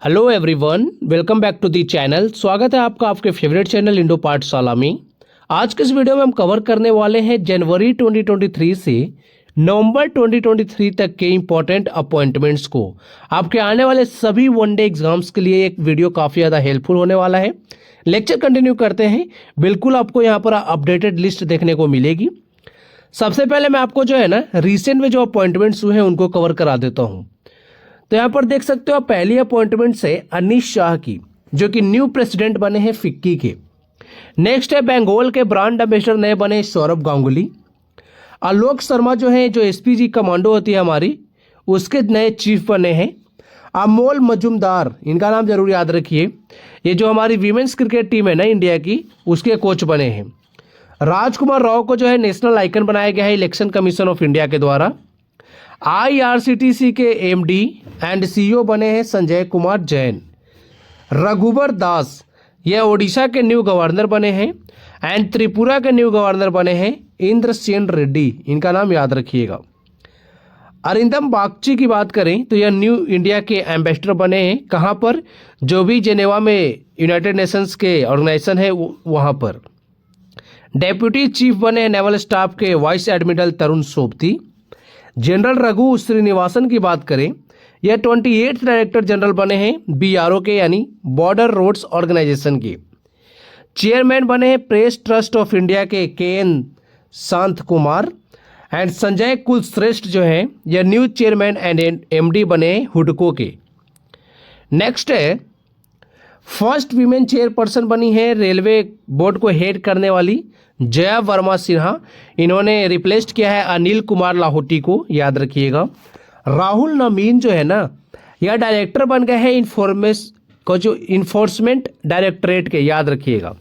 Hello everyone, welcome back to the channel. स्वागत है आपका आपके फेवरेट चैनल इंडो पाठशाला में। आज के इस वीडियो में हम कवर करने वाले हैं जनवरी 2023 से नवंबर 2023 तक के इंपॉर्टेंट अपॉइंटमेंट्स को। आपके आने वाले सभी वनडे एग्जाम्स के लिए एक वीडियो काफ़ी ज़्यादा हेल्पफुल होने वाला है। लेक्चर कंटिन्यू करते हैं। बिल्कुल आपको यहाँ पर अपडेटेड लिस्ट देखने को मिलेगी। सबसे पहले मैं आपको जो है ना रिसेंट में जो अपॉइंटमेंट्स हुए हैं उनको कवर करा देता हूँ। तो यहाँ पर देख सकते हो पहली अपॉइंटमेंट है अनीश शाह की, जो कि न्यू प्रेसिडेंट बने हैं फिक्की के। नेक्स्ट है बंगाल के ब्रांड एम्बेसडर नए बने सौरभ गांगुली। आलोक शर्मा जो है, जो एसपीजी कमांडो होती है हमारी, उसके नए चीफ बने हैं। अमोल मजुमदार, इनका नाम जरूर याद रखिए, ये जो हमारी वीमेंस क्रिकेट टीम है ना इंडिया की, उसके कोच बने हैं। राजकुमार राव को जो है नेशनल आइकन बनाया गया है इलेक्शन कमीशन ऑफ इंडिया के द्वारा। आईआरसीटीसी के एमडी एंड सीईओ बने हैं संजय कुमार जैन। रघुबर दास, यह ओडिशा के न्यू गवर्नर बने हैं। एंड त्रिपुरा के न्यू गवर्नर बने हैं इंद्रसेन रेड्डी, इनका नाम याद रखिएगा। अरिंदम बागची की बात करें तो यह न्यू इंडिया के एम्बेसडर बने हैं। कहाँ पर? जो भी जेनेवा में यूनाइटेड नेशंस के ऑर्गेनाइजेशन है वहाँ पर। डेप्यूटी चीफ बने हैं नेवल स्टाफ के वाइस एडमिरल तरुण सोबती। जनरल रघु श्रीनिवासन की बात करें, यह 28th डायरेक्टर जनरल बने हैं बीआरओ के, यानी बॉर्डर रोड्स ऑर्गेनाइजेशन के। चेयरमैन बने हैं प्रेस ट्रस्ट ऑफ इंडिया के केएन शांत कुमार। एंड संजय कुलश्रेष्ठ जो हैं, यह न्यू चेयरमैन एंड एमडी बने हैं हुडको के। नेक्स्ट है फर्स्ट वीमेन चेयरपर्सन बनी है रेलवे बोर्ड को हेड करने वाली जया वर्मा सिन्हा। इन्होंने रिप्लेस्ड किया है अनिल कुमार लाहौटी को, याद रखिएगा। राहुल नवीन जो है ना, यह डायरेक्टर बन गए हैं इन्फोर्समेंट डायरेक्टरेट के, याद रखिएगा।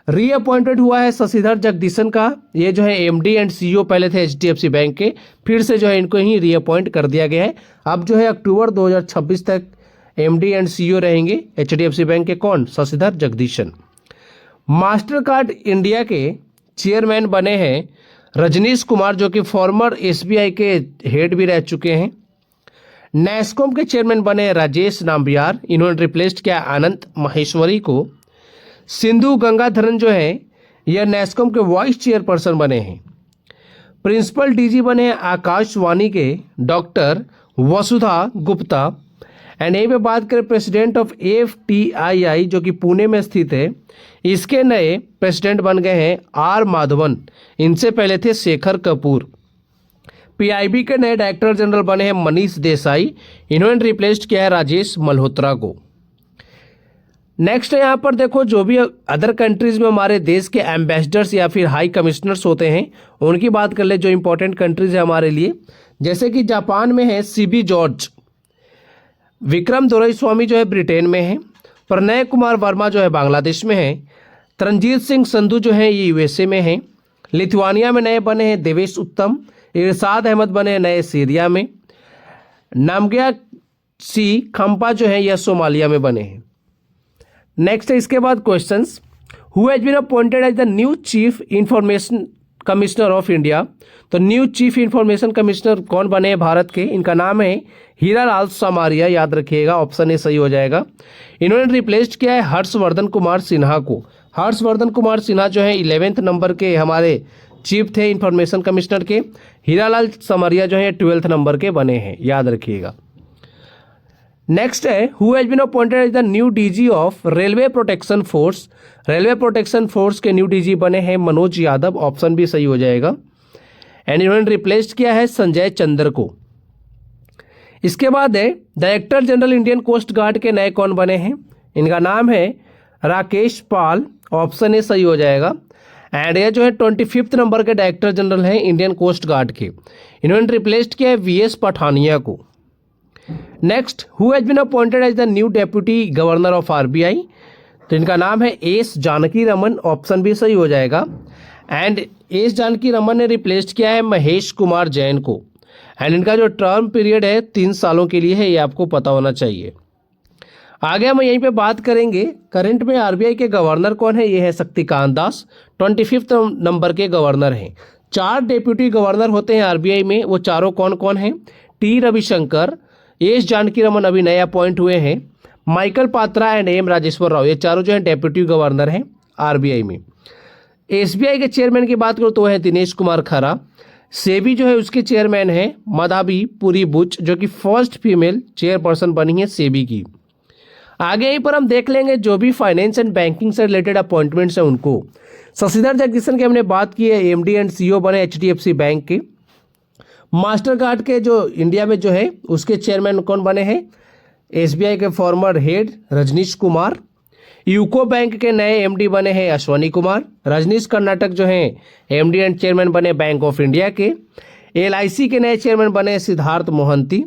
रीअपॉइंटेड हुआ है शशिधर जगदीशन का, ये जो है एमडी एंड सीईओ पहले थे एचडीएफसी बैंक के, फिर से जो है इनको ही रीअपॉइंट कर दिया गया है। अब जो है अक्टूबर 2026 तक एमडी एंड सीईओ रहेंगे एचडीएफसी बैंक के। कौन? Shashidhar Jagdishan. Mastercard India के चेयरमैन बने हैं रजनीश कुमार, जो कि फॉर्मर एसबीआई के हेड भी रह चुके हैं। नैस्कॉम के चेयरमैन बने हैं राजेश नाम्बियार, इन्होंने रिप्लेस्ड किया अनंत माहेश्वरी को। सिंधु गंगाधरन जो है, यह नैस्कॉम के वाइस चेयरपर्सन बने हैं। प्रिंसिपल डीजी बने हैं आकाशवाणी के डॉक्टर वसुधा गुप्ता। एंड यहीं पे बात करें प्रेसिडेंट ऑफ एफटीआईआई, जो कि पुणे में स्थित है, इसके नए प्रेसिडेंट बन गए हैं आर माधवन, इनसे पहले थे शेखर कपूर। पीआईबी के नए डायरेक्टर जनरल बने हैं मनीष देसाई, इन्होंने रिप्लेस्ड किया है राजेश मल्होत्रा को। नेक्स्ट है यहाँ पर देखो, जो भी अदर कंट्रीज में हमारे देश के एम्बेसडर्स या फिर हाई कमिश्नर्स होते हैं उनकी बात कर ले, जो इंपॉर्टेंट कंट्रीज है हमारे लिए। जैसे कि जापान में है सीबी जॉर्ज, विक्रम दोरईस्वामी जो है ब्रिटेन में है, प्रणय कुमार वर्मा जो है बांग्लादेश में है, तरनजीत सिंह संधू जो है ये यूएसए में है। लिथुआनिया में नए बने हैं देवेश उत्तम। इरशाद अहमद बने हैं नए सीरिया में। नामग्या सी खम्पा जो है यह सोमालिया में बने हैं। नेक्स्ट है इसके बाद questions. Who has been appointed as the new chief information commissioner of India. तो न्यू चीफ इंफॉर्मेशन कमिश्नर कौन बने हैं भारत के? इनका नाम है हीरालाल समारिया, याद रखिएगा, ऑप्शन ए सही हो जाएगा। इन्होंने रिप्लेस्ड किया है हर्षवर्धन कुमार सिन्हा को। हर्षवर्धन कुमार सिन्हा जो है 11th नंबर के हमारे चीफ थे इंफॉर्मेशन कमिश्नर के। हीरालाल समारिया जो है 12th नंबर के बने हैं, याद रखिएगा। नेक्स्ट है who has been appointed as the new DG of railway protection force. Railway protection force के न्यू डीजी बने हैं मनोज यादव, ऑप्शन भी सही हो जाएगा। एंड इन्होंने रिप्लेस्ड किया है संजय चंद्र को। इसके बाद है director general Indian coast guard के नए कौन बने हैं? इनका नाम है राकेश पाल, ऑप्शन ए सही हो जाएगा। एंड ये जो है 25th नंबर के डायरेक्टर जनरल हैं इंडियन कोस्ट गार्ड के। इन्होंने रिप्लेस्ड किया है वीएस पठानिया को। Next who has been appointed as the new deputy governor of RBI. तो इनका नाम है एस जानकी रमन, ऑप्शन भी सही हो जाएगा। एंड एस जानकी रमन ने रिप्लेस्ड किया है महेश कुमार जैन को। एंड इनका जो टर्म पीरियड है 3 सालों के लिए है, ये आपको पता होना चाहिए। आगे हम यहीं पे बात करेंगे करंट में आरबीआई के गवर्नर कौन है। ये है शक्तिकांत दास, 25th नंबर के गवर्नर हैं। 4 डेप्यूटी गवर्नर होते हैं आरबीआई में, वो चारों कौन कौन हैं? टी रविशंकर, एस जानकी रमन अभी नए अपॉइंट हुए हैं, Michael Patra and M Rajeshwar Rao, ये चारों जो है डेप्यूटी गवर्नर हैं आरबीआई में। एसबीआई के चेयरमैन की बात करो तो है दिनेश कुमार खरा। सेबी जो है उसके चेयरमैन है मधाबी पुरी बुच, जो कि फर्स्ट फीमेल चेयरपर्सन बनी है सेबी की। आगे यहीं पर हम देख लेंगे जो भी फाइनेंस एंड बैंकिंग से रिलेटेड अपॉइंटमेंट्स हैं उनको। शशिधर जगदीशन की हमने बात की है, एमडी एंड सीईओ बने एचडीएफसी बैंक के। मास्टर कार्ड के जो इंडिया में जो है उसके चेयरमैन कौन बने हैं, एसबीआई के former head Rajnish Kumar. UCO bank के नए एमडी बने हैं अश्वनी कुमार। रजनीश कर्नाटक जो हैं एमडी एंड चेयरमैन बने बैंक ऑफ इंडिया के। एलआईसी के नए चेयरमैन बने सिद्धार्थ मोहंती।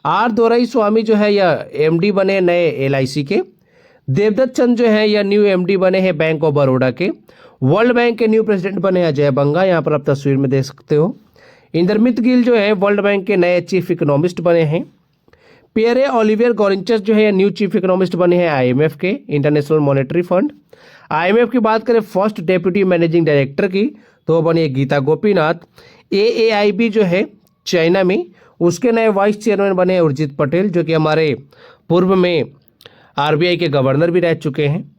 आर दोरई स्वामी जो है यह एमडी बने नए एलआईसी के। देवदत्त चंद जो है यह न्यू एमडी बने हैं बैंक ऑफ बड़ौदा के। वर्ल्ड बैंक के न्यू प्रेसिडेंट बने अजय बंगा, यहाँ पर आप तस्वीर में देख सकते हो। इंदरमित गिल जो है वर्ल्ड बैंक के नए चीफ इकोनॉमिस्ट बने हैं। पियरे ओलिवियर गॉरिंचस जो है न्यू चीफ इकोनॉमिस्ट बने हैं आईएमएफ के, इंटरनेशनल मॉनेटरी फंड। आईएमएफ की बात करें फर्स्ट डेप्यूटी मैनेजिंग डायरेक्टर की तो वो बनी गीता गोपीनाथ। एएआईबी जो है चाइना में, उसके नए वाइस चेयरमैन बने उर्जित पटेल, जो कि हमारे पूर्व में आरबीआई के गवर्नर भी रह चुके हैं।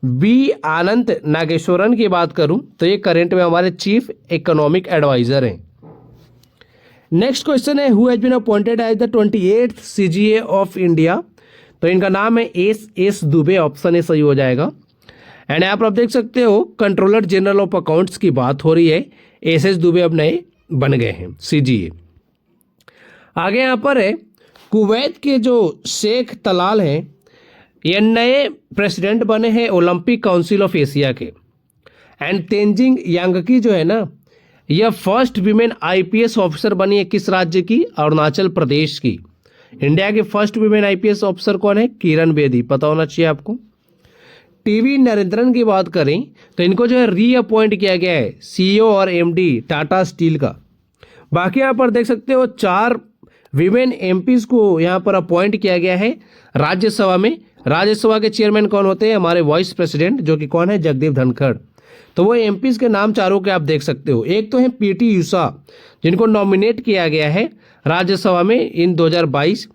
बी आनंद नागेश्वरन की बात करूं तो ये करंट में हमारे चीफ इकोनॉमिक एडवाइजर हैं। नेक्स्ट क्वेश्चन है who has been appointed as the 28th CGA of India, तो इनका नाम है एस दुबे, ऑप्शन ए सही हो जाएगा। एंड यहाँ पर आप देख सकते हो कंट्रोलर जनरल ऑफ अकाउंट्स की बात हो रही है, एस दुबे अब नए बन गए हैं सीजीए। आगे यहाँ पर है कुवैत के जो शेख तलाल हैं ये नए प्रेसिडेंट बने हैं ओलंपिक काउंसिल ऑफ एशिया के। एंड तेंजिंग यांगकी जो है ना यह फर्स्ट वीमेन आईपीएस ऑफिसर बनी है किस राज्य की, अरुणाचल प्रदेश की। इंडिया के फर्स्ट वीमेन आईपीएस ऑफिसर कौन है, किरण बेदी, पता होना चाहिए आपको। टीवी नरेंद्रन की बात करें तो इनको जो है रीअपॉइंट किया गया है सीईओ और एमडी टाटा स्टील का। बाकी यहाँ पर देख सकते हो 4 वीमेन एमपीज को यहाँ पर अपॉइंट किया गया है राज्यसभा में। राज्यसभा के चेयरमैन कौन होते हैं, हमारे वाइस प्रेसिडेंट, जो कि कौन है, जगदीप धनखड़। तो वो एमपीज के नाम चारों के आप देख सकते हो। एक तो है पीटी उषा, जिनको नॉमिनेट किया गया है राज्यसभा में इन 2022।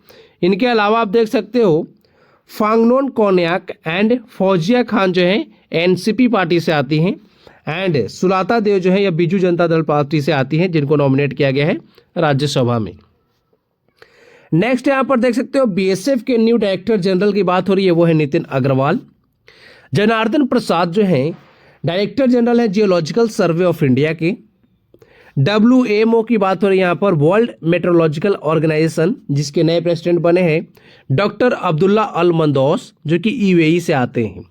इनके अलावा आप देख सकते हो फांगनोन कोन्याक एंड फौजिया खान जो है एनसीपी पार्टी से आती हैं। एंड सुलाता देव जो है या बीजू जनता दल पार्टी से आती हैं, जिनको नॉमिनेट किया गया है राज्यसभा में। नेक्स्ट यहाँ पर देख सकते हो बीएसएफ के न्यू डायरेक्टर जनरल की बात हो रही है, वो है नितिन अग्रवाल। जनार्दन प्रसाद जो है डायरेक्टर जनरल है जियोलॉजिकल सर्वे ऑफ इंडिया के। WMO की बात हो रही है यहाँ पर वर्ल्ड मेट्रोलॉजिकल ऑर्गेनाइजेशन, जिसके नए प्रेसिडेंट बने हैं डॉक्टर अब्दुल्ला अल मंदौस, जो कि यूएई से आते हैं।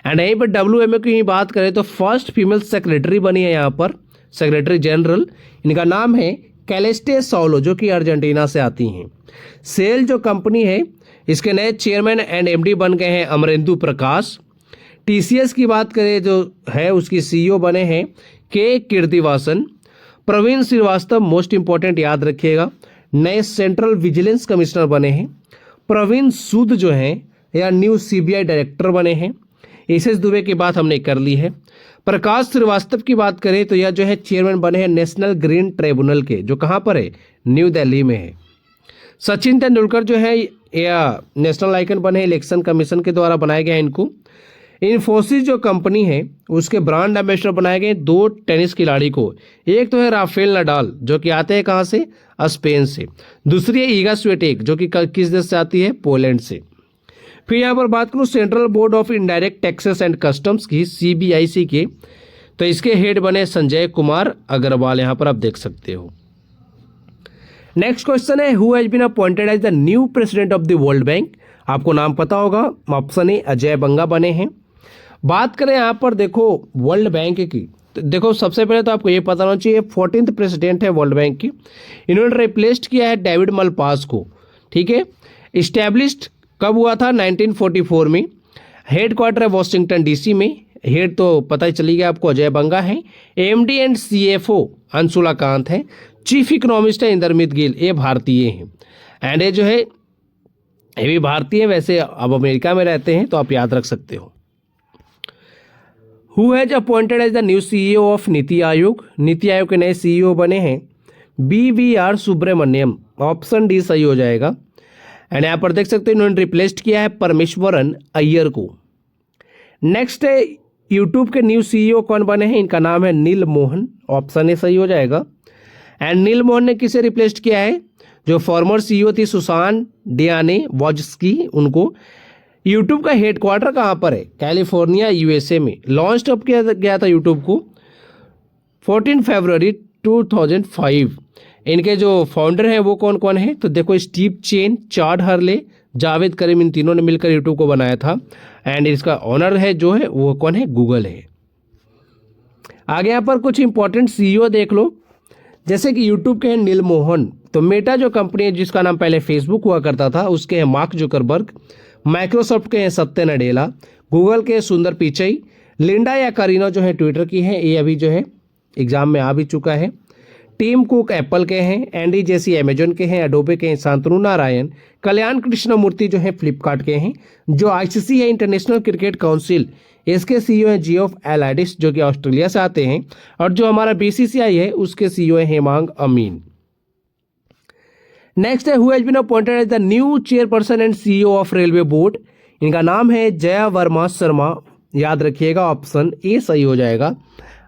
एंड यहीं पर WMO की बात करें तो फर्स्ट फीमेल सेक्रेटरी बनी है यहाँ पर, सेक्रेटरी जनरल। इनका नाम है कैलेस्टे सौलो, जो कि अर्जेंटीना से आती हैं। सेल जो कंपनी है इसके नए चेयरमैन एंड एमडी बन गए हैं अमरेंदु प्रकाश। टीसीएस की बात करें जो है उसकी सीईओ बने हैं के कीर्तिवासन। प्रवीण श्रीवास्तव मोस्ट इंपॉर्टेंट याद रखिएगा, नए सेंट्रल विजिलेंस कमिश्नर बने हैं। प्रवीण सूद जो हैं या न्यू सीबीआई डायरेक्टर बने हैं। एसएस दुबे की बात हमने कर ली है। प्रकाश श्रीवास्तव की बात करें तो यह जो है चेयरमैन बने हैं नेशनल ग्रीन ट्रिब्यूनल के, जो कहाँ पर है, न्यू दिल्ली में है। सचिन तेंदुलकर जो है या नेशनल आइकन बने इलेक्शन कमीशन के द्वारा बनाया गया है इनको। इन्फोसिस जो कंपनी है उसके ब्रांड एम्बेसडर बनाए गए 2 टेनिस खिलाड़ी को। एक तो है राफेल नडाल, जो कि आते हैं कहाँ से, स्पेन से। दूसरी है ईगा स्विएटेक, जो कि किस देश से आती है, पोलैंड से। फिर यहाँ पर बात करूँ central board of indirect taxes and customs की, CBIC के, तो इसके हेड बने संजय कुमार अग्रवाल, यहाँ पर आप देख सकते हो। नेक्स्ट क्वेश्चन है who has been appointed as the new president of the world bank, आपको नाम पता होगा, ऑप्शन ए अजय बंगा बने हैं। बात करें यहाँ पर देखो वर्ल्ड बैंक की, तो देखो सबसे पहले तो आपको ये पता होना चाहिए 14th प्रेसिडेंट है वर्ल्ड बैंक की। इन्होंने रिप्लेस्ड किया है डेविड मलपास को, ठीक है। इस्टेब्लिश्ड कब हुआ था, 1944 में। हेड क्वार्टर है वॉशिंगटन DC में। हेड तो पता ही चली गया आपको, अजय बंगा है। MD and CFO Anshula Kant है। चीफ इकोनॉमिस्ट है इंदरमित गिल, ये भारतीय हैं। एंड ये जो है ये भी भारतीय है, वैसे अब अमेरिका में रहते हैं, तो आप याद रख सकते हो। Who has appointed as the new CEO of Niti Aayog, NITI Aayog के नए CEO बने हैं BVR सुब्रमण्यम, ऑप्शन डी सही हो जाएगा। एंड यहाँ पर देख सकते हैं इन्होंने रिप्लेस्ड किया है परमेश्वरन अय्यर को। नेक्स्ट है यूट्यूब के न्यू सीईओ कौन बने हैं, इनका नाम है नील मोहन, ऑप्शन ए सही हो जाएगा। एंड नील मोहन ने किसे रिप्लेस्ड किया है, जो फॉर्मर सीईओ थी सुसान डियाने वॉजस्की, उनको। यूट्यूब का हेडक्वार्टर कहाँ पर है, कैलिफोर्निया यूएसए में। लॉन्च अप किया गया था यूट्यूब को 14 फरवरी 2005। इनके जो फाउंडर हैं वो कौन कौन है, तो देखो स्टीव चेन, चाड हर्ले, जावेद करीम, इन तीनों ने मिलकर यूट्यूब को बनाया था। एंड इसका ऑनर है जो है वो कौन है, गूगल है। आगे यहाँ पर कुछ इंपॉर्टेंट सीईओ देख लो, जैसे कि यूट्यूब के हैं नील मोहन, तो मेटा जो कंपनी है जिसका नाम पहले फेसबुक हुआ करता था उसके हैं मार्क जुकरबर्ग, माइक्रोसॉफ्ट के हैं सत्य नडेला, गूगल के सुंदर पिचई, लिंडा या करीना जो है ट्विटर की है, ये अभी जो है एग्जाम में आ भी चुका है। टीम कुक एप्पल के हैं, एंडी जेसी अमेजन के हैं, एडोबे के हैं शांतनु नारायण, कल्याण कृष्णमूर्ति जो है फ्लिपकार्ट के हैं, जो आईसीसी है इंटरनेशनल क्रिकेट काउंसिल, इसके सीईओ हैं जियोफ एलाडिस जो कि ऑस्ट्रेलिया से आते हैं, और जो हमारा बीसीसीआई है उसके सीईओ है हेमांग अमीन। नेक्स्ट है who has been appointed as the new chairperson and CEO of railway board, इनका नाम है जया वर्मा शर्मा, याद रखिएगा ऑप्शन ए सही हो जाएगा।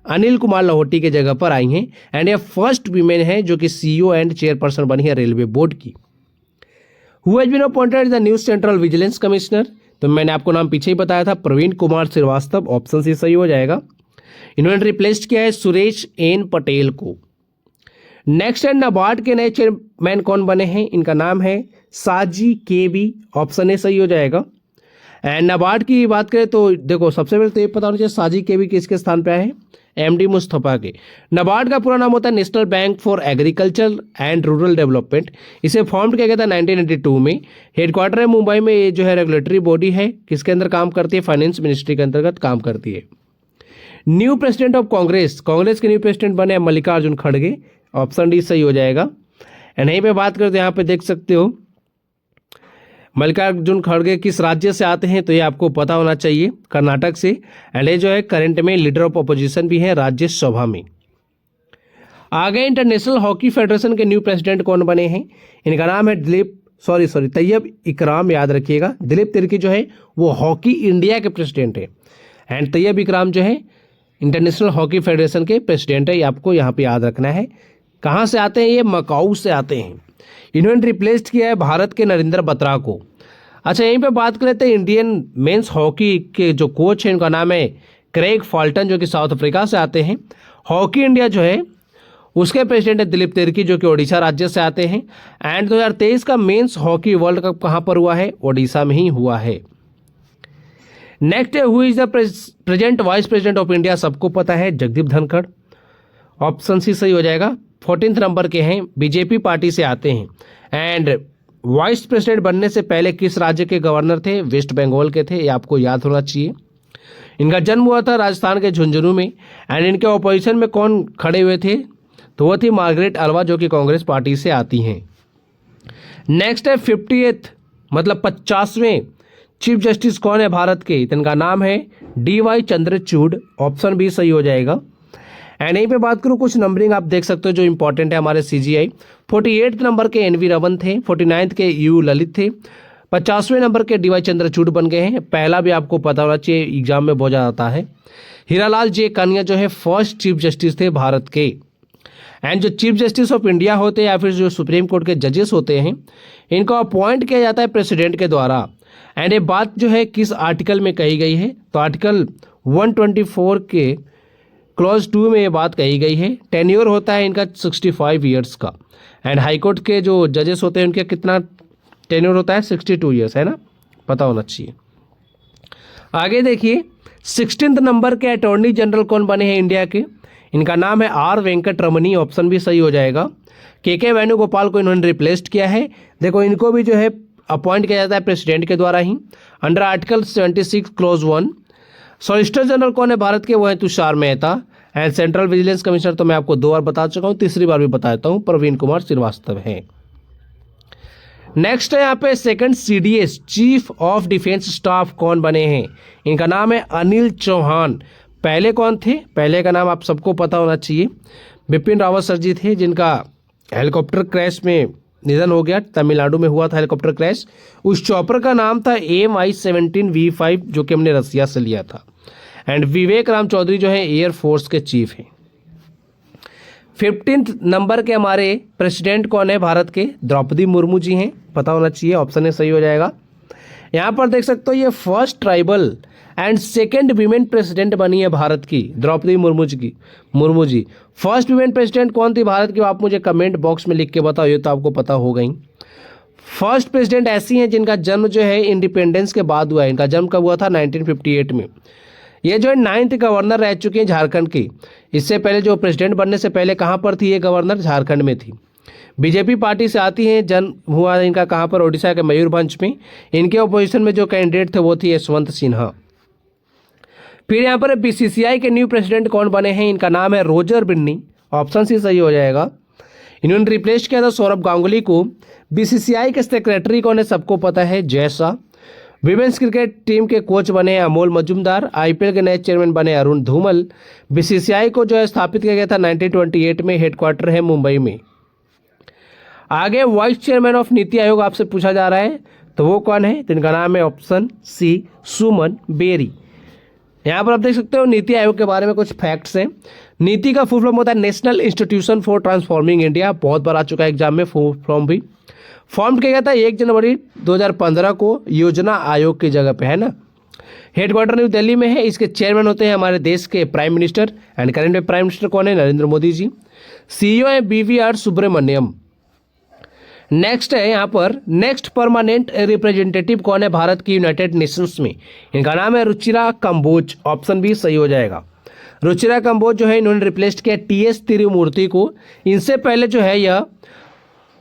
अनिल कुमार लाहौटी के जगह पर आई हैं, एंड ये फर्स्ट वीमेन है जो कि सीईओ एंड चेयरपर्सन बनी है रेलवे बोर्ड की। Who has been appointed as the new central vigilance commissioner, तो मैंने आपको नाम पीछे ही बताया था, प्रवीण कुमार श्रीवास्तव, ऑप्शन सी सही हो जाएगा। इन्होंने रिप्लेस किया है सुरेश एन पटेल को। नेक्स्ट है नाबार्ड के नए चेयरमैन कौन बने हैं, इनका नाम है साजी केबी, ऑप्शन ए सही हो जाएगा। एंड नाबार्ड की बात करें तो देखो सबसे पहले तो ये पता होना चाहिए साजी केबी किसके स्थान पे आए हैं, एमडी मुस्तफा के। नाबार्ड का पूरा नाम होता है national bank for agriculture and rural development. इसे फॉर्म किया गया था 1992 में। हेडक्वार्टर है मुंबई में। ये जो है रेगुलेटरी बॉडी है, किसके अंदर काम करती है, फाइनेंस मिनिस्ट्री के अंतर्गत काम करती है। New president of Congress, Congress के न्यू प्रेसिडेंट बने मल्लिकार्जुन खड़गे, ऑप्शन डी सही हो जाएगा। एंड यहीं पे बात करें तो यहाँ पे देख सकते हो मल्लिकार्जुन खड़गे किस राज्य से आते हैं, तो ये आपको पता होना चाहिए, कर्नाटक से। एंड ये जो है करंट में लीडर ऑफ अपोजिशन भी है राज्यसभा में। आगे इंटरनेशनल हॉकी फेडरेशन के न्यू प्रेसिडेंट कौन बने हैं, इनका नाम है तैयब इकराम, याद रखिएगा। दिलीप तिर्की जो है वो हॉकी इंडिया के प्रेसिडेंट है, एंड तैयब इकराम जो है इंटरनेशनल हॉकी फेडरेशन के प्रेसिडेंट है। ये आपको यहाँ पे याद रखना है। कहाँ से आते हैं, ये मकाऊ से आते हैं। इन्होंने रिप्लेस किया है भारत के नरेंद्र बत्रा को। अच्छा, यहीं पे बात कर लेते हैं इंडियन मेंस हॉकी के जो कोच हैं, इनका नाम है क्रेग फॉल्टन, जो कि साउथ अफ्रीका से आते हैं। हॉकी इंडिया जो है उसके प्रेसिडेंट है दिलीप तिर्की, जो कि ओडिशा राज्य से आते हैं। एंड 2023 का मेंस हॉकी वर्ल्ड कप कहाँ पर हुआ है, ओडिशा में ही हुआ है। नेक्स्ट है who is the present vice president of India, सबको पता है जगदीप धनखड़, ऑप्शन सी सही हो जाएगा। 14th नंबर के हैं, बीजेपी पार्टी से आते हैं। एंड वाइस प्रेसिडेंट बनने से पहले किस राज्य के गवर्नर थे, वेस्ट बंगाल के थे, ये आपको याद होना चाहिए। इनका जन्म हुआ था राजस्थान के झुंझुनू में। एंड इनके ऑपोजिशन में कौन खड़े हुए थे, तो वो थी मार्गरेट अल्वा, जो कि कांग्रेस पार्टी से आती हैं। नेक्स्ट है 50th मतलब 50वें चीफ जस्टिस कौन है भारत के, इनका नाम है DY चंद्रचूड़, ऑप्शन बी सही हो जाएगा। एंड यहीं पे बात करूँ कुछ नंबरिंग आप देख सकते हो जो इंपॉर्टेंट है हमारे CGI। 48th नंबर के NV रमन थे, 49th के U ललित थे, 50वें नंबर के DY चंद्रचूड़ बन गए हैं। पहला भी आपको पता होना चाहिए, एग्जाम में बहुत आता है। हीरालाल जे कानिया जो है फर्स्ट चीफ जस्टिस थे भारत के। एंड जो चीफ जस्टिस ऑफ इंडिया होते हैं या फिर जो सुप्रीम कोर्ट के जजेस होते हैं, इनको अपॉइंट किया जाता है प्रेसिडेंट के द्वारा। एंड ये बात जो है किस आर्टिकल में कही गई है, तो आर्टिकल 124 के क्लॉज 2 में ये बात कही गई है। टेन्योर होता है इनका 65 ईयर्स का। एंड हाईकोर्ट के जो जजेस होते हैं उनके कितना टेन्योर होता है, 62 ईयर्स, है ना, पता होना चाहिए। आगे देखिए 16th नंबर के अटॉर्नी जनरल कौन बने हैं इंडिया के, इनका नाम है R वेंकट रमनी, ऑप्शन भी सही हो जाएगा। KK वेणुगोपाल को इन्होंने रिप्लेस्ड किया है। देखो इनको भी जो है अपॉइंट किया जाता है प्रेसिडेंट के द्वारा ही, under article 76 clause 1। Solicitor general कौन है भारत के, वो है Tushar Mehta. And central vigilance commissioner तो मैं आपको 2 बार बता चुका हूँ, तीसरी बार भी बता देता हूँ, प्रवीण कुमार श्रीवास्तव है। नेक्स्ट है यहाँ पे second CDS chief of defence staff कौन बने हैं, इनका नाम है अनिल चौहान। पहले कौन थे, पहले का नाम आप सबको पता होना चाहिए, बिपिन रावत सर जी थे, जिनका हेलीकॉप्टर क्रैश में निधन हो गया, तमिलनाडु में हुआ था हेलीकॉप्टर क्रैश। उस चॉपर का नाम था MI-17V5 जो कि हमने रसिया से लिया था। एंड विवेक राम चौधरी जो है एयर फोर्स के चीफ हैं। 15 नंबर के हमारे प्रेसिडेंट कौन है भारत के? द्रौपदी मुर्मू जी हैं, पता होना चाहिए, ऑप्शन ए सही हो जाएगा। यहाँ पर देख सकते हो ये first tribal and second women president बनी है भारत की, Draupadi Murmu ji. First women president कौन थी भारत की, आप मुझे कमेंट बॉक्स में लिख के बताओ, ये तो आपको पता हो गई। फर्स्ट प्रेसिडेंट ऐसी हैं जिनका जन्म जो है इंडिपेंडेंस के बाद हुआ है। इनका जन्म कब हुआ था? 1958 में। ये जो है 9th गवर्नर रह चुके हैं झारखंड की। इससे पहले जो प्रेसिडेंट बनने से पहले कहाँ पर थी ये गवर्नर? झारखंड में थी। बीजेपी पार्टी से आती हैं, जन्म हुआ इनका कहाँ पर? ओडिशा के मयूरभंज में। इनके अपोजिशन में जो कैंडिडेट थे वो थी यशवंत सिन्हा। फिर यहाँ पर बीसीसीआई के न्यू प्रेसिडेंट कौन बने हैं? इनका नाम है रोजर बिन्नी, ऑप्शन सी सही हो जाएगा। इन्होंने रिप्लेस किया था सौरभ गांगुली को। बीसीसीआई के सेक्रेटरी कौन है? सबको पता है, Jay Shah. Women's cricket team के कोच बने हैं अमोल मजूमदार। आईपीएल के नए चेयरमैन बने अरुण धूमल। बीसीसीआई को जो है स्थापित किया गया था 1928 में, हेडक्वार्टर है मुंबई में। आगे वाइस चेयरमैन ऑफ नीति आयोग आपसे पूछा जा रहा है, तो वो कौन है? तो इनका नाम है ऑप्शन सी सुमन बेरी। यहाँ पर आप देख सकते हो नीति आयोग के बारे में कुछ फैक्ट्स हैं। नीति का फुल फॉर्म होता है national institution for transforming India, बहुत बार आ चुका है एग्जाम में फुल फॉर्म भी। फॉर्म किया गया था 1 जनवरी 2015 को योजना आयोग की जगह पे, है ना। हेडक्वार्टर न्यू दिल्ली में है। इसके चेयरमैन होते हैं हमारे देश के प्राइम मिनिस्टर, एंड करंट में प्राइम मिनिस्टर कौन है? नरेंद्र मोदी जी। सीईओ है BVR सुब्रमण्यम। नेक्स्ट है यहाँ पर नेक्स्ट परमानेंट रिप्रेजेंटेटिव कौन है भारत की यूनाइटेड नेशंस में? इनका नाम है रुचिरा कंबोज, ऑप्शन बी सही हो जाएगा। रुचिरा कंबोज जो है इन्होंने रिप्लेस किया TS तिरुमूर्ति को। इनसे पहले जो है यह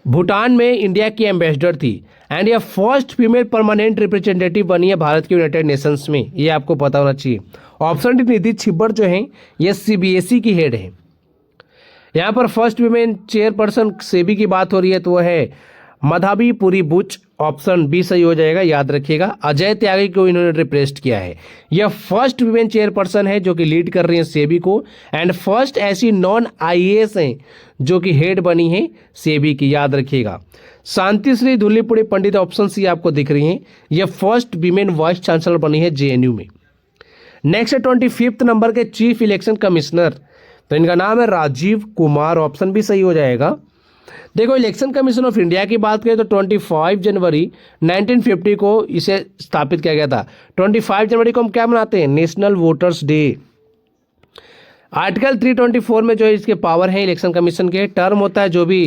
भूटान में इंडिया की एम्बेसडर थी। एंड यह फर्स्ट फीमेल परमानेंट रिप्रेजेंटेटिव बनी है भारत के यूनाइटेड नेशंस में, ये आपको पता होना चाहिए। ऑप्शन डी निधि छिब्बर जो है ये CBSE की हेड है। यहाँ पर फर्स्ट वीमेन चेयरपर्सन सेबी की बात हो रही है, तो वह है मधाबी पुरी बुच, ऑप्शन बी सही हो जाएगा, याद रखिएगा। अजय त्यागी को इन्होंने रिप्लेस किया है। यह फर्स्ट वीमेन चेयरपर्सन है जो कि लीड कर रही है सेबी को, एंड फर्स्ट ऐसी नॉन IAS हैं जो कि हेड बनी है सेबी की, याद रखिएगा। शांति श्री धुलीपुड़ी पंडित, ऑप्शन सी आपको दिख रही हैं, यह फर्स्ट वीमेन वाइस चांसलर बनी है JNU में। नेक्स्ट है 25 नंबर के चीफ इलेक्शन कमिश्नर, तो इनका नाम है राजीव कुमार, ऑप्शन भी सही हो जाएगा। देखो इलेक्शन कमीशन ऑफ इंडिया की बात करें तो 25 जनवरी 1950 को इसे स्थापित किया गया था। 25 जनवरी को हम क्या मनाते हैं? National voters day. आर्टिकल 324 में जो है इसके पावर है इलेक्शन कमीशन के। टर्म होता है जो भी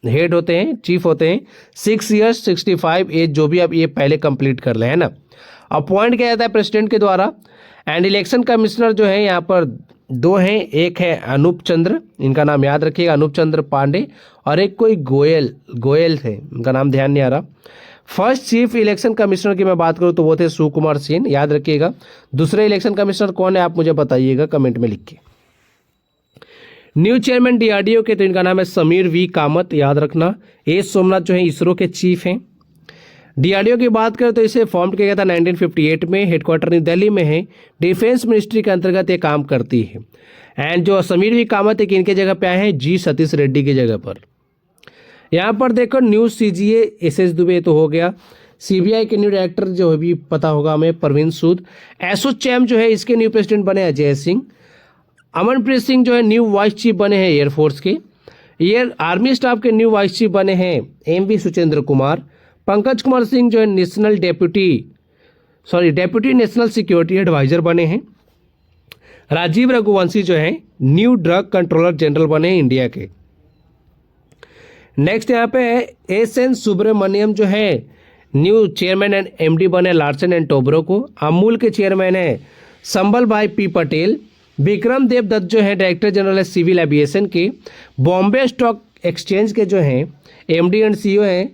हेड होते हैं, चीफ होते हैं, 6 ईयर्स 65 एज, जो भी आप ये पहले कंप्लीट कर ले, है ना। अपॉइंट किया जाता है प्रेसिडेंट के द्वारा। एंड इलेक्शन कमिश्नर जो है यहाँ पर 2 हैं, एक है अनूप चंद्र, इनका नाम याद रखिएगा, अनूप चंद्र पांडे, और एक कोई गोयल थे, उनका नाम ध्यान नहीं आ रहा। फर्स्ट चीफ इलेक्शन कमिश्नर की मैं बात करूं तो वो थे सुकुमार सेन, याद रखिएगा। दूसरे इलेक्शन कमिश्नर कौन है आप मुझे बताइएगा कमेंट में लिख के। न्यू चेयरमैन DRDO के, तो इनका नाम है समीर V कामत, याद रखना। एस सोमनाथ जो है इसरो के चीफ हैं। DRDO की बात करें तो इसे फॉर्म किया गया था 1958 में, हेडक्वार्टर न्यू दिल्ली में है, डिफेंस मिनिस्ट्री के अंतर्गत ये काम करती है। एंड जो समीर V कामत है इनके जगह पे आए हैं G सतीश रेड्डी की जगह पर। यहाँ पर देखो न्यू CGA SS दुबे तो हो गया। CBI के न्यू डायरेक्टर जो भी पता होगा हमें परवीन सूद। एसोचैम जो है इसके न्यू प्रेसिडेंट बने अजय सिंह। अमनप्रीत सिंह जो है न्यू वाइस चीफ बने हैं एयरफोर्स के। आर्मी स्टाफ के न्यू वाइस चीफ बने हैं MV सुचेंद्र कुमार। पंकज कुमार सिंह जो है डेप्यूटी नेशनल सिक्योरिटी एडवाइजर बने हैं। राजीव रघुवंशी जो है न्यू ड्रग कंट्रोलर जनरल बने हैं इंडिया के। नेक्स्ट यहाँ पे SN सुब्रमण्यम जो है न्यू चेयरमैन एंड MD बने लार्सन एंड टोब्रो को। अमूल के चेयरमैन है संबल भाई P पटेल। विक्रम देव दत्त जो है डायरेक्टर जनरल है सिविल एविएशन के। बॉम्बे स्टॉक एक्सचेंज के जो हैं MD एंड CEO हैं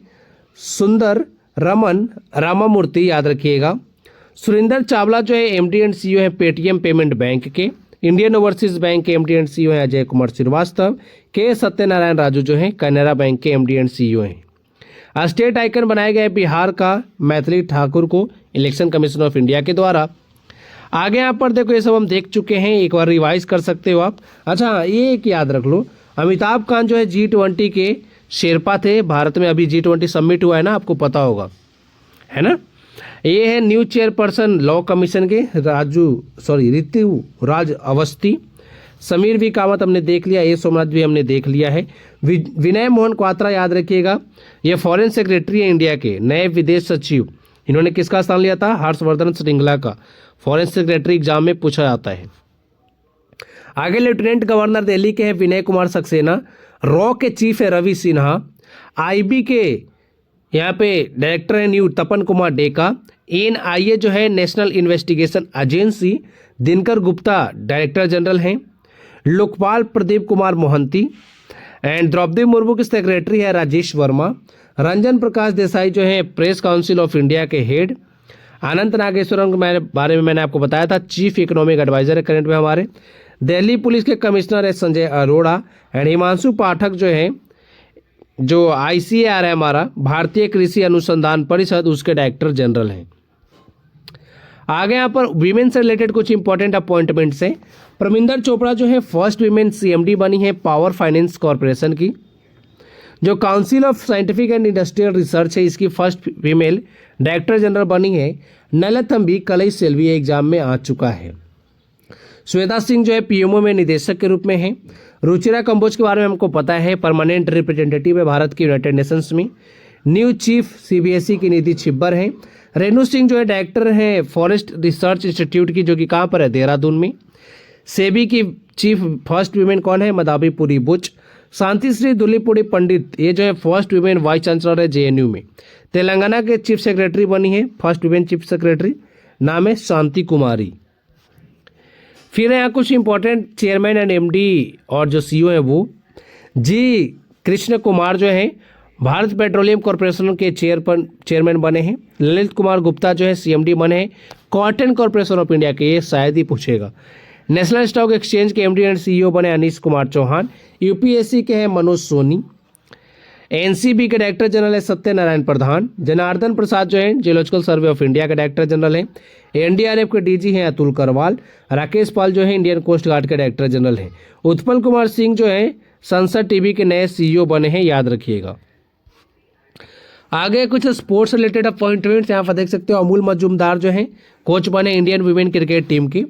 सुंदर रमन रामामूर्ति, याद रखिएगा। सुरेंद्र चावला जो है MD एंड CEO है पेटीएम पेमेंट बैंक के। इंडियन ओवरसीज बैंक के MD एंड CEO हैं अजय कुमार श्रीवास्तव। के सत्यनारायण राजू जो हैं कैनरा बैंक के MD एंड CEO हैं। स्टेट आइकन बनाया गया है बिहार का मैथिली ठाकुर को इलेक्शन कमीशन ऑफ इंडिया के द्वारा। आगे यहाँ पर देखो ये सब हम देख चुके हैं, एक बार रिवाइज कर सकते हो आप। अच्छा ये एक याद रख लो, अमिताभ कांत जो है G20 के शेरपा थे भारत में। अभी G20 समिट हुआ है ना, आपको पता होगा, है ना। ये है न्यू चेयरपर्सन लॉ कमीशन के ऋतु राज अवस्थी। समीर वी कामत हमने देख लिया, ए सोमनाथ भी हमने देख लिया है। विनय मोहन क्वात्रा याद रखिएगा, ये फॉरेन सेक्रेटरी है इंडिया के, नए विदेश सचिव। इन्होंने किसका स्थान लिया था? हर्षवर्धन श्रृंगला का। फॉरेन सेक्रेटरी एग्जाम में पूछा जाता है। आगे लेफ्टिनेंट गवर्नर दिल्ली के हैं विनय कुमार सक्सेना। रॉ के चीफ है रवि सिन्हा। IB के यहाँ पे डायरेक्टर है न्यू तपन कुमार डेका। NIA जो है national investigation agency, Dinkar Gupta director general हैं। लोकपाल प्रदीप कुमार मोहंती। एंड द्रौपदी मुर्मू की सेक्रेटरी है राजेश वर्मा। रंजन प्रकाश देसाई जो है प्रेस काउंसिल ऑफ इंडिया के हेड। अनंत नागेश्वरम के बारे में मैंने आपको बताया था, चीफ इकोनॉमिक एडवाइजर है करंट में हमारे। दिल्ली पुलिस के कमिश्नर है संजय अरोड़ा। एंड हिमांशु पाठक जो है, जो ICAR है हमारा, भारतीय कृषि अनुसंधान परिषद, उसके डायरेक्टर जनरल हैं। आगे यहाँ पर वीमेन से रिलेटेड कुछ इंपॉर्टेंट अपॉइंटमेंट्स हैं। प्रमिंदर चोपड़ा जो है फर्स्ट वीमेन CMD बनी है पावर फाइनेंस कॉरपोरेशन की। जो council of scientific and industrial research है, इसकी फर्स्ट फीमेल डायरेक्टर जनरल बनी है नलथम्बी कलई सेल्वी, एग्जाम में आ चुका है। श्वेता सिंह जो है PMO में निदेशक के रूप में है। रुचिरा कंबोज के बारे में हमको पता है, परमानेंट रिप्रेजेंटेटिव है भारत की यूनाइटेड नेशंस में। न्यू चीफ CBSE की निधि छिब्बर है। रेणु सिंह जो है डायरेक्टर है फॉरेस्ट रिसर्च इंस्टीट्यूट की, जो कि कहाँ पर है? देहरादून में। सेबी की चीफ फर्स्ट वीमेन कौन है? मदाबीपुरी बुच। शांति श्री दुलीपुड़ी पंडित, ये जो है फर्स्ट वीमेन वाइस चांसलर है JNU में। तेलंगाना के चीफ सेक्रेटरी बनी है, फर्स्ट वीमेन चीफ सेक्रेटरी, नाम है शांति कुमारी। फिर यहाँ कुछ इंपॉर्टेंट चेयरमैन एंड MD और जो CEO है वो G कृष्ण कुमार जो है भारत पेट्रोलियम कॉरपोरेशन के चेयरमैन बने हैं। ललित कुमार गुप्ता जो है CMD बने हैं कॉटन कॉरपोरेशन ऑफ इंडिया के, ये शायद ही पूछेगा। नेशनल स्टॉक एक्सचेंज के MD एंड CEO बने अनीश कुमार चौहान। UPSC के हैं मनोज सोनी। NCB के डायरेक्टर जनरल है सत्यनारायण प्रधान। जनार्दन प्रसाद जो है जियोलॉजिकल सर्वे ऑफ इंडिया के डायरेक्टर जनरल हैं। NDRF के DG हैं अतुल करवाल। राकेश पाल जो है इंडियन कोस्ट गार्ड के डायरेक्टर जनरल हैं। उत्पल कुमार सिंह जो है संसद TV के नए CEO बने हैं, याद रखिएगा। आगे कुछ स्पोर्ट्स रिलेटेड अपॉइंटमेंट्स यहाँ पर देख सकते हो। अमूल मजूमदार जो है कोच बने इंडियन वुमेन क्रिकेट टीम के।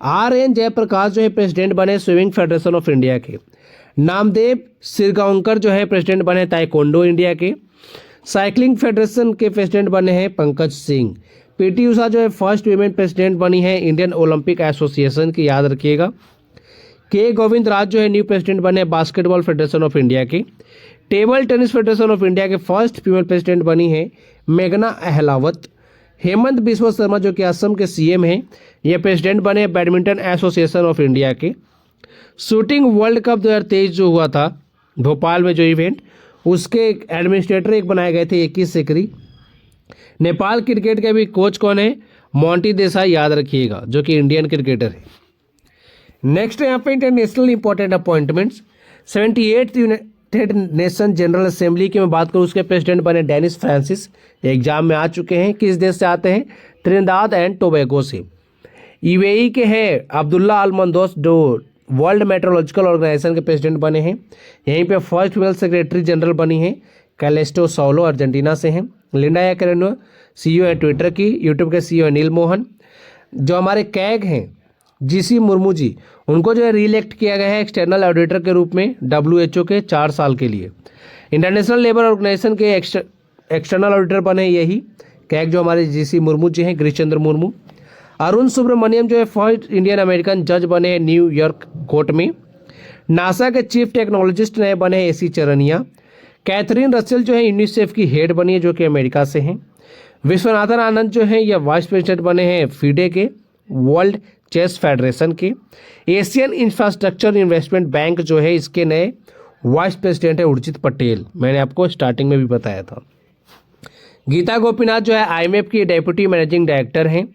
RN जयप्रकाश जो है प्रेसिडेंट बने स्विमिंग फेडरेशन ऑफ इंडिया के। नामदेव सिरगांवकर जो है प्रेसिडेंट बने ताइक्वांडो इंडिया के। साइकिलिंग फेडरेशन के प्रेसिडेंट बने हैं पंकज सिंह। PT उषा जो है फर्स्ट वीमेन प्रेसिडेंट बनी है इंडियन ओलंपिक एसोसिएशन की, याद रखिएगा। K गोविंद राज जो है न्यू प्रेसिडेंट बने बास्केटबॉल फेडरेशन ऑफ इंडिया के। Table tennis federation of India के फर्स्ट फीमेल प्रेसिडेंट बनी है मेघना अहलावत। हेमंत बिस्वा शर्मा जो कि असम के CM हैं, ये प्रेसिडेंट बने बैडमिंटन एसोसिएशन ऑफ इंडिया के। शूटिंग वर्ल्ड कप 2023 जो हुआ था भोपाल में जो इवेंट, उसके एडमिनिस्ट्रेटर एक बनाए गए थे 21 सिकरी। नेपाल क्रिकेट के भी कोच कौन है? मोंटी देसाई, याद रखिएगा, जो कि इंडियन क्रिकेटर है। नेक्स्ट यहाँ पे international important appointments. 78th United nation general assembly की मैं बात करूँ, उसके प्रेसिडेंट बने डेनिस फ्रांसिस, एग्जाम में आ चुके हैं। किस देश से आते हैं? त्रिनिदाद एंड टोबैगो से। UAE के हैं अब्दुल्ला अल मंदोस, जो वर्ल्ड मेट्रोलॉजिकल ऑर्गेनाइजेशन के प्रेसिडेंट बने हैं। यहीं पे फर्स्ट फीमेल सेक्रेटरी जनरल बनी है कैलेस्टो सौलो, अर्जेंटीना से हैं। लिंडा याकरेनो CEO है ट्विटर की। यूट्यूब के CEO है नील मोहन। जो हमारे कैग हैं GC मुर्मू जी, उनको जो है रीइलेक्ट किया गया है एक्सटर्नल ऑडिटर के रूप में WHO के 4 साल के लिए। इंटरनेशनल लेबर ऑर्गेनाइजेशन के एक्सटर्नल ऑडिटर बने यही कैग, जो हमारे GC मुर्मू जी हैं, गिरीश चंद्र मुर्मू। अरुण सुब्रमण्यम जो है फर्स्ट इंडियन अमेरिकन जज बने हैं न्यूयॉर्क कोर्ट में। नासा के चीफ टेक्नोलॉजिस्ट नए बने हैं AC चरनिया। कैथरीन रसेल जो है यूनिसेफ की हेड बनी है, जो कि अमेरिका से हैं। विश्वनाथन आनंद जो है यह वाइस प्रेसिडेंट बने हैं FIDE के, वर्ल्ड चेस फेडरेशन के। एशियन इंफ्रास्ट्रक्चर इन्वेस्टमेंट बैंक जो है, इसके नए वाइस प्रेसिडेंट है उर्जित पटेल, मैंने आपको स्टार्टिंग में भी बताया था। गीता गोपीनाथ जो है IMF की डेप्यूटी मैनेजिंग डायरेक्टर हैं।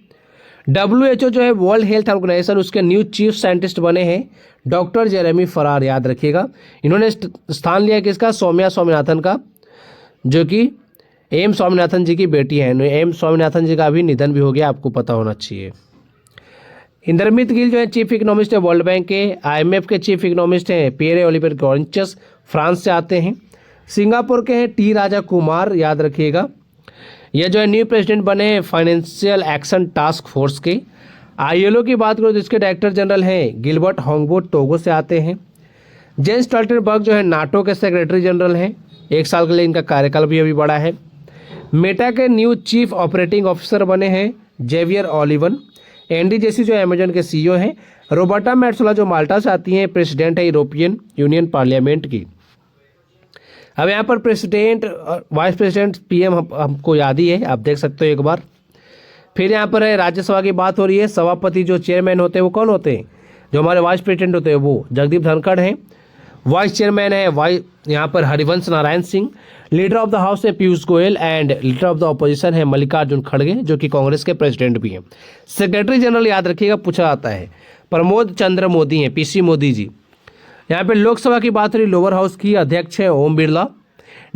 WHO जो है वर्ल्ड हेल्थ ऑर्गेनाइजेशन, उसके न्यू चीफ साइंटिस्ट बने हैं डॉक्टर जेरेमी फरार, याद रखिएगा। इन्होंने स्थान लिया किसका? सौम्या स्वामीनाथन का, जो कि M स्वामीनाथन जी की बेटी है। M स्वामीनाथन जी का भी निधन भी हो गया, आपको पता होना चाहिए। इंद्रमित गिल जो है चीफ इकोनॉमिस्ट है वर्ल्ड बैंक के। IMF के चीफ इकोनॉमिस्ट हैं पियरे ओलिवर गॉर्निचस, फ्रांस से आते हैं। सिंगापुर के हैं टी राजा कुमार, याद रखिएगा। यह जो है न्यू प्रेसिडेंट बने हैं फाइनेंशियल एक्शन टास्क फोर्स के। आईएलओ की बात करो तो इसके डायरेक्टर जनरल हैं गिलबर्ट होंगबोट, टोगो से आते हैं। जेंस स्टोल्टनबर्ग जो है नाटो के सेक्रेटरी जनरल हैं, 1 साल के लिए इनका कार्यकाल भी अभी बढ़ा है। मेटा के न्यू चीफ ऑपरेटिंग ऑफिसर बने हैं जेवियर ओलिवन। एंडी जेसी जो अमेजन के सीईओ हैं। रोबर्टा मेट्सोला जो माल्टा से आती हैं, प्रेसिडेंट है यूरोपियन यूनियन पार्लियामेंट की। अब यहाँ पर प्रेसिडेंट, वाइस प्रेसिडेंट, पीएम हमको याद ही है, आप देख सकते हो एक बार। फिर यहाँ पर है राज्यसभा की बात हो रही है। सभापति जो चेयरमैन होते हैं वो कौन होते हैं? जो हमारे वाइस प्रेसिडेंट होते हैं वो जगदीप धनखड़ हैं। वाइस चेयरमैन है यहाँ पर Harivansh Narayan Singh. Leader of the house है Piyush Goyal and leader of the opposition है मल्लिकार्जुन खड़गे, जो कि कांग्रेस के प्रेसिडेंट भी हैं। सेक्रेटरी जनरल याद रखिएगा, पूछा जाता है, प्रमोद चंद्र मोदी हैं, पीसी मोदी जी। यहाँ पे लोकसभा की बात रही, लोअर हाउस की अध्यक्ष है ओम बिरला।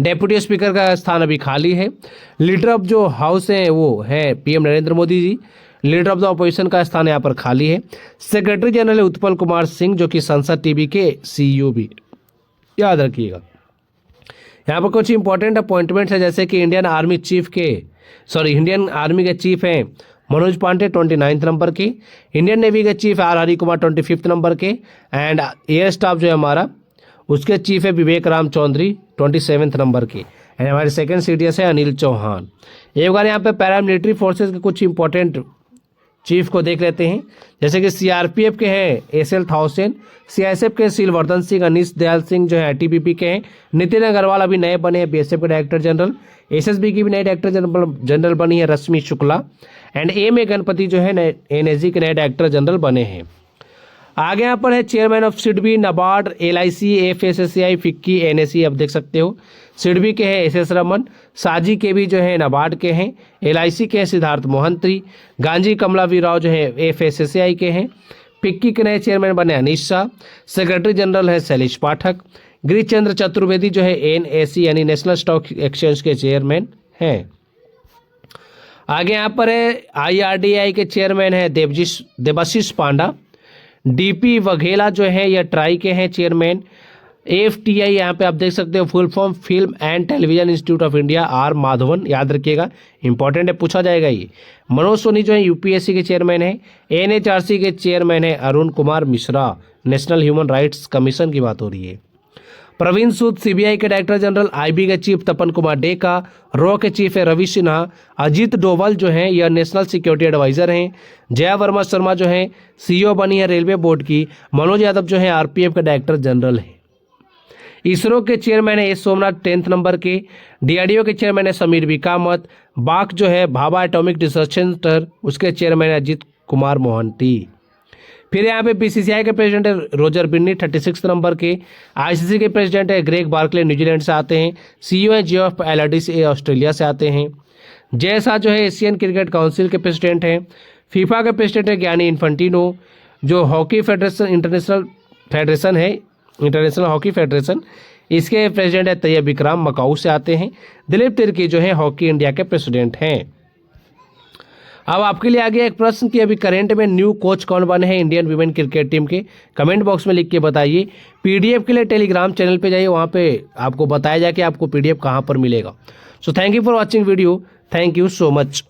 डेप्यूटी स्पीकर का स्थान अभी खाली है। लीडर ऑफ जो हाउस है वो है PM Narendra Modi ji. Leader of the opposition का स्थान यहाँ पर खाली है। सेक्रेटरी जनरल है उत्पल कुमार सिंह, जो कि संसद टीवी के सीईओ भी, याद रखिएगा। यहाँ पर कुछ इंपॉर्टेंट अपॉइंटमेंट्स है, जैसे कि इंडियन आर्मी के चीफ हैं मनोज पांडे 29 नंबर के। इंडियन नेवी के chief are Hari Kumar 25 number के। एंड एयर स्टाफ जो है हमारा, उसके चीफ है विवेक राम चौधरी 27 नंबर के। एंड हमारे सेकंड सीडीएस है अनिल चौहान। एक बार यहाँ पे पैरामिलिट्री फोर्सेज के कुछ इंपॉर्टेंट चीफ को देख लेते हैं, जैसे कि सीआरपीएफ के हैं एसएल थाउसेन, सीआईएसएफ के सिलवर्धन सिंह, अनीश दयाल सिंह जो है आईटीबीपी के हैं। नितिन अग्रवाल अभी नए बने हैं बीएसएफ के डायरेक्टर जनरल। एसएसबी की भी नई डायरेक्टर जनरल बनी है Rashmi Shukla. And M A Ganapathy जो है एनएसजी के नए डायरेक्टर जनरल बने हैं। आगे यहाँ पर है chairman of SIDBI, NABARD, LIC, FSSCI, FICCI, NSE, आप देख सकते हो। सिडबी के हैं एसएस रमन। साजी के भी जो है नाबार्ड के हैं। एलआईसी के हैं सिद्धार्थ मोहंती। गांधी कमलावीर राव जो है एफएसएससीआई के हैं। फिक्की के नए चेयरमैन बने अनीश शाह। सेक्रेटरी जनरल है शैलेश पाठक। गिरिचंद्र चतुर्वेदी जो है एनएसी यानी नेशनल स्टॉक एक्सचेंज के चेयरमैन हैं। आगे यहाँ पर है आईआरडीआई के चेयरमैन है देबाशीष पांडा। डीपी वघेला जो है यह ट्राई के हैं चेयरमैन। एफटीआई यहाँ पे आप देख सकते हो full form film and television institute of India, R Madhavan, याद रखिएगा, इंपॉर्टेंट है, पूछा जाएगा ये। मनोज सोनी जो है यूपीएससी के चेयरमैन है। एनएचआरसी के चेयरमैन है Arun Kumar Mishra. National human rights commission की बात हो रही है। प्रवीण सूद सीबीआई के डायरेक्टर जनरल। आईबी के चीफ तपन कुमार डेका। रॉ के चीफ है रवि सिन्हा। अजीत डोभाल जो हैं यह नेशनल सिक्योरिटी एडवाइजर हैं। जया वर्मा शर्मा जो हैं सीईओ बनी है रेलवे बोर्ड की। मनोज यादव जो है आरपीएफ के डायरेक्टर जनरल हैं। इसरो के चेयरमैन है एस सोमनाथ 10th नंबर के। डीआरडीओ के चेयरमैन है समीर विकामत। बाक जो है भाभा एटॉमिक रिसर्च सेंटर, उसके चेयरमैन है अजीत कुमार मोहंती। फिर यहाँ पे बीसीसीआई के प्रेसिडेंट है रोजर बिन्नी 36 नंबर के। आईसीसी के प्रेसिडेंट है ग्रेग बार्कले, न्यूजीलैंड से आते हैं। सीईओ है जियोफ एलआरडी से, ऑस्ट्रेलिया से आते हैं। जय शाह जो है एशियन क्रिकेट काउंसिल के प्रेसिडेंट हैं। फीफा के प्रेसिडेंट है ज्ञानी इन्फेंटिनो। जो hockey federation international hockey federation, इसके प्रेसिडेंट है तैयब विक्रम, मकाऊ से आते हैं। दिलीप तिर्की जो है हॉकी इंडिया के प्रेसिडेंट हैं। अब आपके लिए आ गया एक प्रश्न कि अभी करंट में न्यू कोच कौन बने हैं इंडियन वीमेन क्रिकेट टीम के, कमेंट बॉक्स में लिख के बताइए। पीडीएफ के लिए टेलीग्राम चैनल पे जाइए, वहाँ पे आपको बताया जाए कि आपको पीडीएफ कहाँ पर मिलेगा। So thank you for watching video, thank you so much.